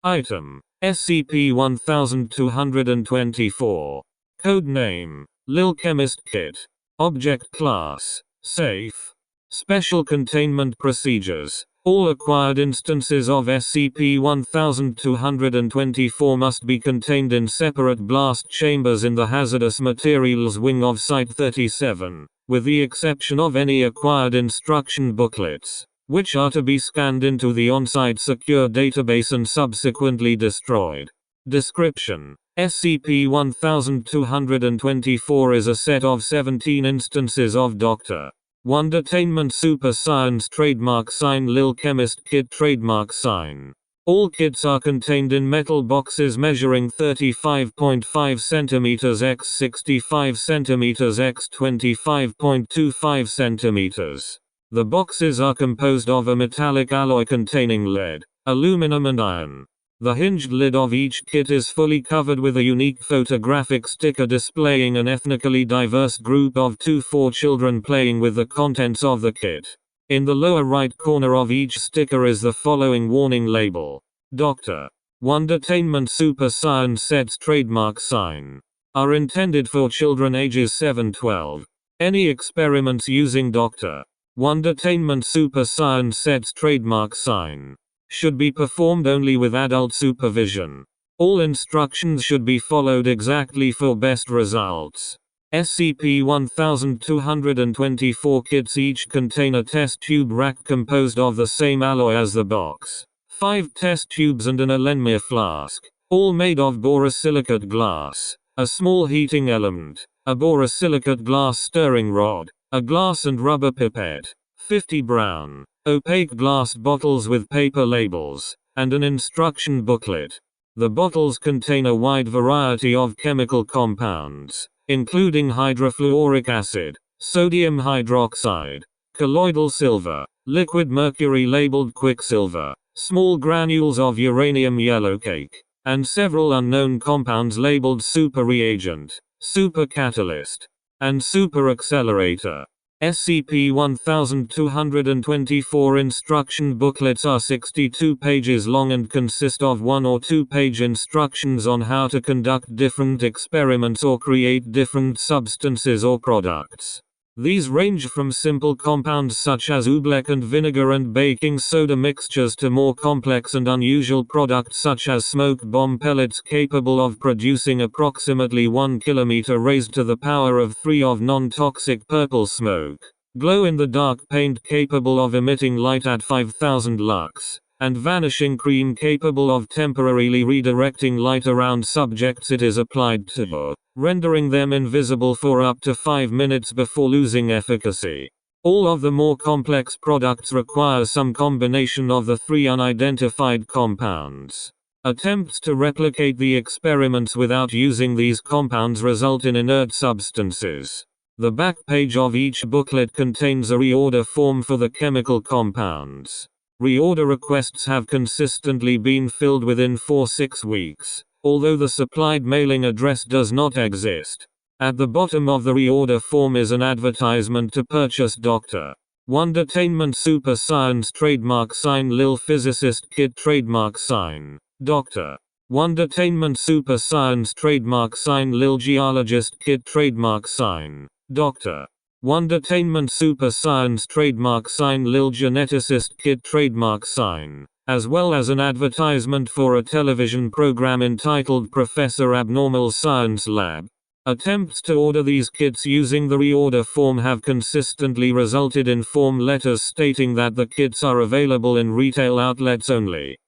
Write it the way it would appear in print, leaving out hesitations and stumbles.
Item: SCP-1224. Code name: Li'l Chemist Kit. Object Class: Safe. Special Containment Procedures: all acquired instances of SCP-1224 must be contained in separate blast chambers in the Hazardous Materials Wing of Site-37, with the exception of any acquired instruction booklets, which are to be scanned into the on-site secure database and subsequently destroyed. Description: SCP-1224 is a set of 17 instances of Dr. Wondertainment Super Science Trademark Sign Li'l Chemist Kit Trademark Sign. All kits are contained in metal boxes measuring 35.5 cm x 65 cm x 25.25 cm. The boxes are composed of a metallic alloy containing lead, aluminum and iron. The hinged lid of each kit is fully covered with a unique photographic sticker displaying an ethnically diverse group of 4 children playing with the contents of the kit. In the lower right corner of each sticker is the following warning label: Dr. Wondertainment Super Science Sets Trademark Sign. Are intended for children ages 7-12. Any experiments using Dr. Wondertainment Super Science Sets Trademark Sign should be performed only with adult supervision. All instructions should be followed exactly for best results. SCP-1224 kits each contain a test tube rack composed of the same alloy as the box, 5 test tubes and an Alenmir flask, all made of borosilicate glass, a small heating element, a borosilicate glass stirring rod, a glass and rubber pipette, 50 brown, opaque glass bottles with paper labels, and an instruction booklet. The bottles contain a wide variety of chemical compounds, including hydrofluoric acid, sodium hydroxide, colloidal silver, liquid mercury labeled quicksilver, small granules of uranium yellowcake, and several unknown compounds labeled super reagent, super catalyst, and super accelerator. SCP-1224 instruction booklets are 62 pages long and consist of 1 or 2 page instructions on how to conduct different experiments or create different substances or products. These range from simple compounds such as oobleck and vinegar and baking soda mixtures to more complex and unusual products such as smoke bomb pellets capable of producing approximately 1 km raised to the power of 3 of non-toxic purple smoke, glow-in-the-dark paint capable of emitting light at 5000 lux, and vanishing cream capable of temporarily redirecting light around subjects it is applied to, rendering them invisible for up to 5 minutes before losing efficacy. All of the more complex products require some combination of the 3 unidentified compounds. Attempts to replicate the experiments without using these compounds result in inert substances. The back page of each booklet contains a reorder form for the chemical compounds. Reorder requests have consistently been filled within 4-6 weeks, although the supplied mailing address does not exist. At the bottom of the reorder form is an advertisement to purchase Dr. Wondertainment Super Science Trademark Sign Li'l Physicist Kit Trademark Sign. Dr. Wondertainment Super Science Trademark Sign Li'l Geologist Kit Trademark Sign. Dr. Wondertainment Super Science Trademark Sign Li'l Geneticist Kit Trademark Sign, as well as an advertisement for a television program entitled Professor Abnormal Science Lab. Attempts to order these kits using the reorder form have consistently resulted in form letters stating that the kits are available in retail outlets only.